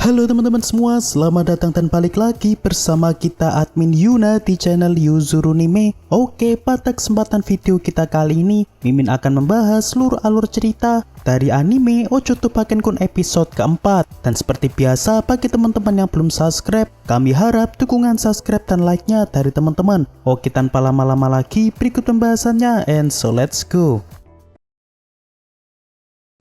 Halo teman-teman semua, selamat datang dan balik lagi bersama kita admin Yuna di channel Yuzurunime. Oke, pada kesempatan video kita kali ini, Mimin akan membahas seluruh alur cerita dari anime Ojo Tobaken Kun episode keempat. Dan seperti biasa, bagi teman-teman yang belum subscribe, kami harap dukungan subscribe dan like-nya dari teman-teman. Oke, tanpa lama-lama lagi, berikut pembahasannya, and so let's go.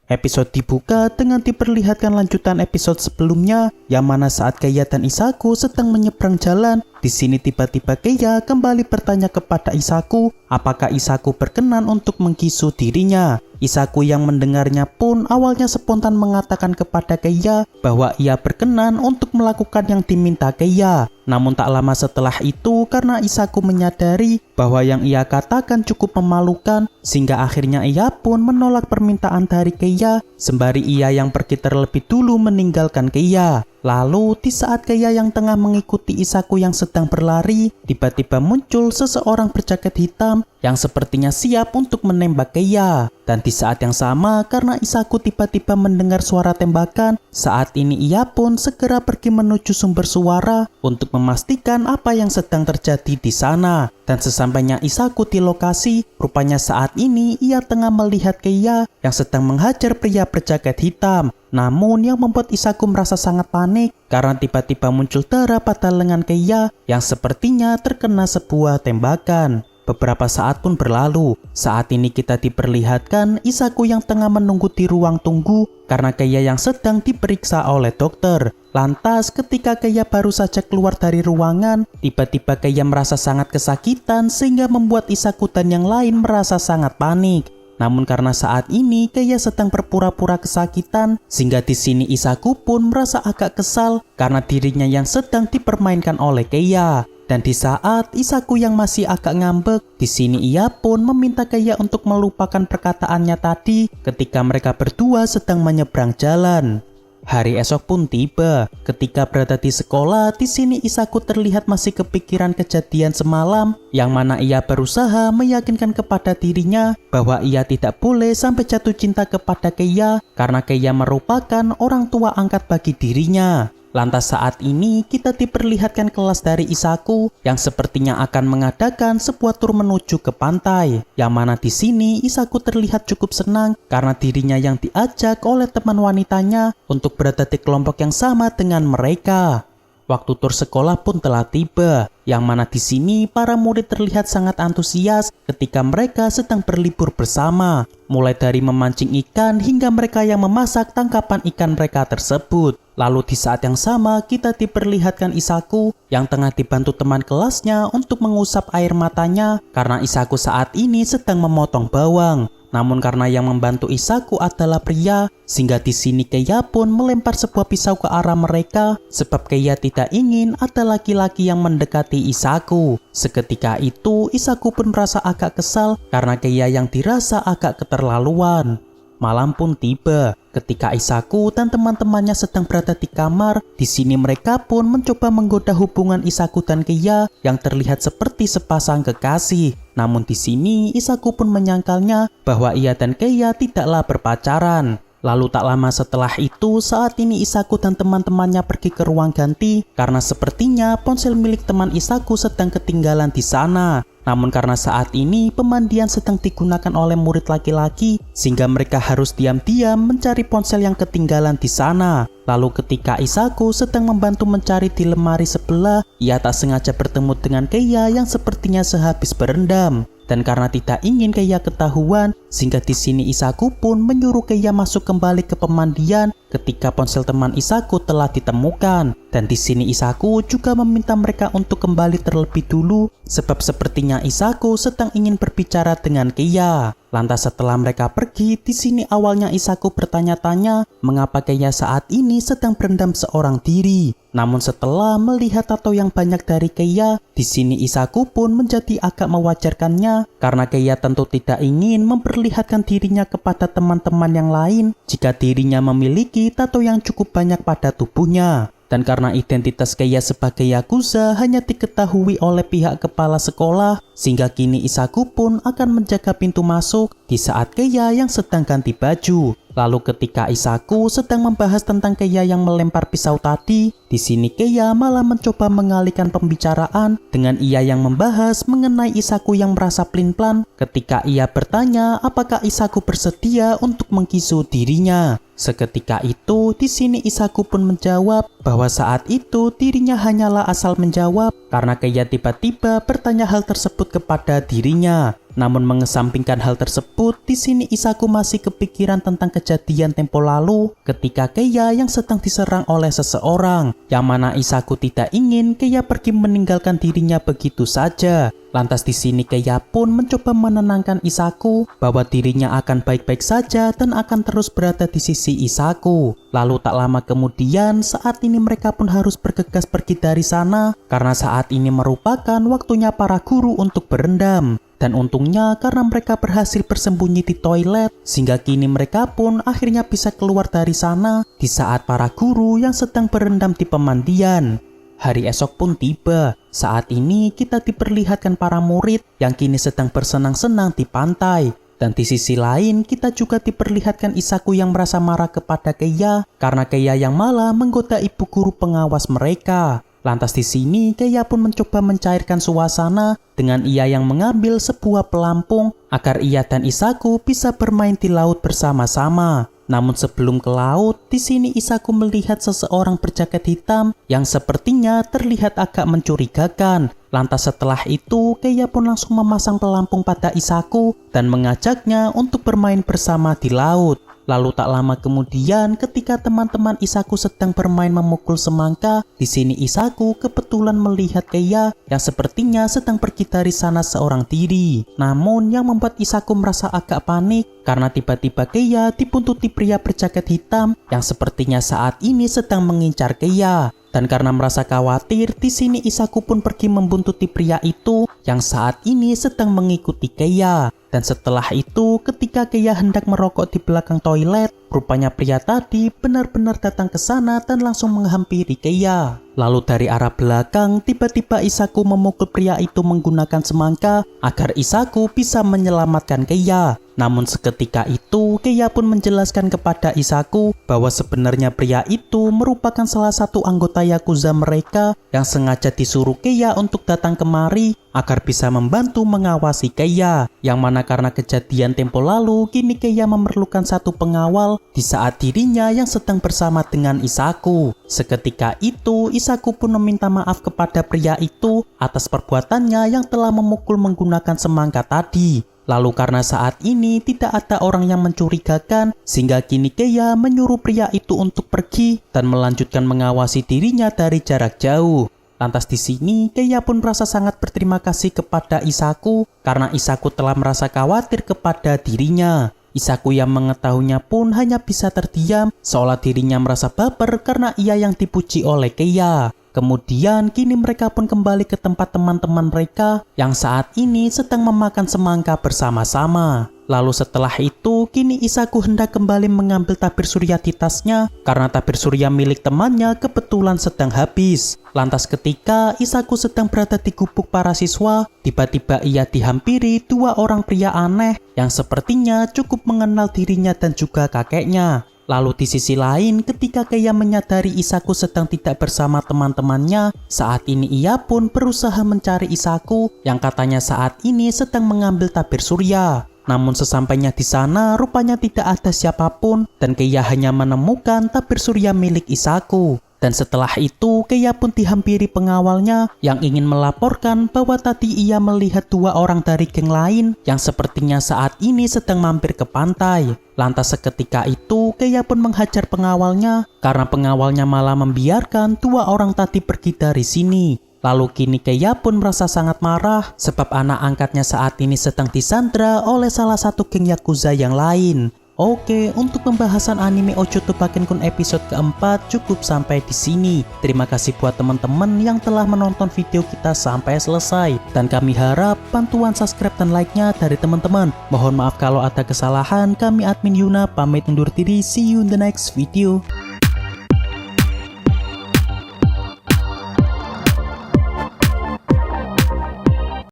Episode dibuka dengan diperlihatkan lanjutan episode sebelumnya, yang mana saat Keiya dan Isaku sedang menyeberang jalan. Di sini tiba-tiba Keiya kembali bertanya kepada Isaku, apakah Isaku berkenan untuk mengkisu dirinya. Isaku yang mendengarnya pun awalnya spontan mengatakan kepada Keiya bahwa ia berkenan untuk melakukan yang diminta Keiya. Namun tak lama setelah itu, karena Isaku menyadari bahwa yang ia katakan cukup memalukan, sehingga akhirnya ia pun menolak permintaan dari Keiya, sembari ia yang pergi terlebih dulu meninggalkan Keiya. Lalu di saat Keiya yang tengah mengikuti Isaku yang sedang berlari, tiba-tiba muncul seseorang berjaket hitam yang sepertinya siap untuk menembak Keiya. Dan di saat yang sama, karena Isaku tiba-tiba mendengar suara tembakan, saat ini ia pun segera pergi menuju sumber suara untuk memastikan apa yang sedang terjadi di sana. Dan sesampainya Isaku di lokasi, rupanya saat ini ia tengah melihat Keiya yang sedang menghajar pria berjaket hitam. Namun yang membuat Isaku merasa sangat panik karena tiba-tiba muncul darah pada lengan Keiya yang sepertinya terkena sebuah tembakan. Beberapa saat pun berlalu. Saat ini kita diperlihatkan Isaku yang tengah menunggu di ruang tunggu karena Keiya yang sedang diperiksa oleh dokter. Lantas ketika Keiya baru saja keluar dari ruangan, tiba-tiba Keiya merasa sangat kesakitan sehingga membuat Isaku dan yang lain merasa sangat panik. Namun karena saat ini Keiya sedang berpura-pura kesakitan, sehingga di sini Isaku pun merasa agak kesal karena dirinya yang sedang dipermainkan oleh Keiya. Dan di saat Isaku yang masih agak ngambek, di sini ia pun meminta Keiya untuk melupakan perkataannya tadi ketika mereka berdua sedang menyeberang jalan. Hari esok pun tiba. Ketika berada di sekolah, di sini Isaku terlihat masih kepikiran kejadian semalam, yang mana ia berusaha meyakinkan kepada dirinya bahwa ia tidak boleh sampai jatuh cinta kepada Keiya karena Keiya merupakan orang tua angkat bagi dirinya. Lantas saat ini kita diperlihatkan kelas dari Isaku yang sepertinya akan mengadakan sebuah tur menuju ke pantai. Yang mana di sini Isaku terlihat cukup senang karena dirinya yang diajak oleh teman wanitanya untuk berada di kelompok yang sama dengan mereka. Waktu tur sekolah pun telah tiba, yang mana di sini para murid terlihat sangat antusias ketika mereka sedang berlibur bersama, mulai dari memancing ikan hingga mereka yang memasak tangkapan ikan mereka tersebut. Lalu di saat yang sama kita diperlihatkan Isaku yang tengah dibantu teman kelasnya untuk mengusap air matanya karena Isaku saat ini sedang memotong bawang. Namun karena yang membantu Isaku adalah pria, sehingga di sini Keiya pun melempar sebuah pisau ke arah mereka sebab Keiya tidak ingin ada laki-laki yang mendekati Isaku. Seketika itu Isaku pun merasa agak kesal karena Keiya yang dirasa agak keterlaluan. Malam pun tiba. Ketika Isaku dan teman-temannya sedang berada di kamar, di sini mereka pun mencoba menggoda hubungan Isaku dan Keiya yang terlihat seperti sepasang kekasih. Namun di sini Isaku pun menyangkalnya bahwa ia dan Keiya tidaklah berpacaran. Lalu tak lama setelah itu, saat ini Isaku dan teman-temannya pergi ke ruang ganti karena sepertinya ponsel milik teman Isaku sedang ketinggalan di sana. Namun karena saat ini pemandian sedang digunakan oleh murid laki-laki, sehingga mereka harus diam-diam mencari ponsel yang ketinggalan di sana. Lalu ketika Isaku sedang membantu mencari di lemari sebelah, ia tak sengaja bertemu dengan Keiya yang sepertinya sehabis berendam. Dan karena tidak ingin Keiya ketahuan, sehingga di sini Isaku pun menyuruh Keiya masuk kembali ke pemandian ketika ponsel teman Isaku telah ditemukan. Dan di sini Isaku juga meminta mereka untuk kembali terlebih dulu sebab sepertinya Isaku sedang ingin berbicara dengan Keiya. Lantas setelah mereka pergi, di sini awalnya Isaku bertanya-tanya mengapa Keiya saat ini sedang berendam seorang diri. Namun setelah melihat tato yang banyak dari Keiya, di sini Isaku pun menjadi agak mewajarkannya karena Keiya tentu tidak ingin memperlihatkan dirinya kepada teman-teman yang lain jika dirinya memiliki tato yang cukup banyak pada tubuhnya. Dan karena identitas Keiya sebagai Yakuza hanya diketahui oleh pihak kepala sekolah, sehingga kini Isaku pun akan menjaga pintu masuk di saat Keiya yang sedang ganti baju. Lalu ketika Isaku sedang membahas tentang Keiya yang melempar pisau tadi, di sini Keiya malah mencoba mengalihkan pembicaraan dengan ia yang membahas mengenai Isaku yang merasa plin-plan ketika ia bertanya apakah Isaku bersedia untuk mengkisu dirinya. Seketika itu, di sini Isaku pun menjawab bahwa saat itu dirinya hanyalah asal menjawab karena Keiya tiba-tiba bertanya hal tersebut kepada dirinya. Namun mengesampingkan hal tersebut, di sini Isaku masih kepikiran tentang kejadian tempo lalu ketika Keiya yang sedang diserang oleh seseorang, yang mana Isaku tidak ingin Keiya pergi meninggalkan dirinya begitu saja. Lantas di sini Keiya pun mencoba menenangkan Isaku bahwa dirinya akan baik-baik saja dan akan terus berada di sisi Isaku. Lalu tak lama kemudian saat ini mereka pun harus bergegas pergi dari sana karena saat ini merupakan waktunya para guru untuk berendam. Dan untungnya karena mereka berhasil bersembunyi di toilet sehingga kini mereka pun akhirnya bisa keluar dari sana di saat para guru yang sedang berendam di pemandian. Hari esok pun tiba. Saat ini kita diperlihatkan para murid yang kini sedang bersenang-senang di pantai. Dan di sisi lain kita juga diperlihatkan Isaku yang merasa marah kepada Keiya karena Keiya yang malah menggoda ibu guru pengawas mereka. Lantas di sini Keiya pun mencoba mencairkan suasana dengan ia yang mengambil sebuah pelampung agar ia dan Isaku bisa bermain di laut bersama-sama. Namun sebelum ke laut, di sini Isaku melihat seseorang berjaket hitam yang sepertinya terlihat agak mencurigakan. Lantas setelah itu, Keiya pun langsung memasang pelampung pada Isaku dan mengajaknya untuk bermain bersama di laut. Lalu tak lama kemudian ketika teman-teman Isaku sedang bermain memukul semangka, di sini Isaku kebetulan melihat Keiya yang sepertinya sedang pergi dari sana seorang diri. Namun yang membuat Isaku merasa agak panik karena tiba-tiba Keiya dibuntuti pria berjaket hitam yang sepertinya saat ini sedang mengincar Keiya. Dan karena merasa khawatir, di sini Isaku pun pergi membuntuti pria itu yang saat ini sedang mengikuti Keiya. Dan setelah itu, ketika Keiya hendak merokok di belakang toilet, rupanya pria tadi benar-benar datang ke sana dan langsung menghampiri Keiya. Lalu dari arah belakang, tiba-tiba Isaku memukul pria itu menggunakan semangka agar Isaku bisa menyelamatkan Keiya. Namun seketika itu, Keiya pun menjelaskan kepada Isaku bahwa sebenarnya pria itu merupakan salah satu anggota Yakuza mereka yang sengaja disuruh Keiya untuk datang kemari agar bisa membantu mengawasi Keiya. Yang mana karena kejadian tempo lalu, kini Keiya memerlukan satu pengawal di saat dirinya yang sedang bersama dengan Isaku. Seketika itu, Isaku pun meminta maaf kepada pria itu atas perbuatannya yang telah memukul menggunakan semangka tadi. Lalu karena saat ini tidak ada orang yang mencurigakan, sehingga kini Keiya menyuruh pria itu untuk pergi dan melanjutkan mengawasi dirinya dari jarak jauh. Lantas di sini Keiya pun merasa sangat berterima kasih kepada Isaku karena Isaku telah merasa khawatir kepada dirinya. Isaku yang mengetahuinya pun hanya bisa terdiam seolah dirinya merasa baper karena ia yang dipuji oleh Keiya. Kemudian kini mereka pun kembali ke tempat teman-teman mereka yang saat ini sedang memakan semangka bersama-sama. Lalu setelah itu kini Isaku hendak kembali mengambil tabir surya di tasnya karena tabir surya milik temannya kebetulan sedang habis. Lantas ketika Isaku sedang berada di gubuk para siswa, tiba-tiba ia dihampiri dua orang pria aneh yang sepertinya cukup mengenal dirinya dan juga kakeknya. Lalu di sisi lain ketika Keiya menyadari Isaku sedang tidak bersama teman-temannya, saat ini ia pun berusaha mencari Isaku yang katanya saat ini sedang mengambil tabir surya. Namun sesampainya di sana rupanya tidak ada siapapun dan Keiya hanya menemukan tabir surya milik Isaku. Dan setelah itu Keiya pun dihampiri pengawalnya yang ingin melaporkan bahwa tadi ia melihat dua orang dari geng lain yang sepertinya saat ini sedang mampir ke pantai. Lantas seketika itu Keiya pun menghajar pengawalnya karena pengawalnya malah membiarkan dua orang tadi pergi dari sini. Lalu kini Keiya pun merasa sangat marah sebab anak angkatnya saat ini sedang disandra oleh salah satu geng Yakuza yang lain. Oke, untuk pembahasan anime Ojoto Bakenkun episode keempat cukup sampai di sini. Terima kasih buat teman-teman yang telah menonton video kita sampai selesai. Dan kami harap bantuan subscribe dan like-nya dari teman-teman. Mohon maaf kalau ada kesalahan, kami admin Yuna pamit undur diri. See you in the next video.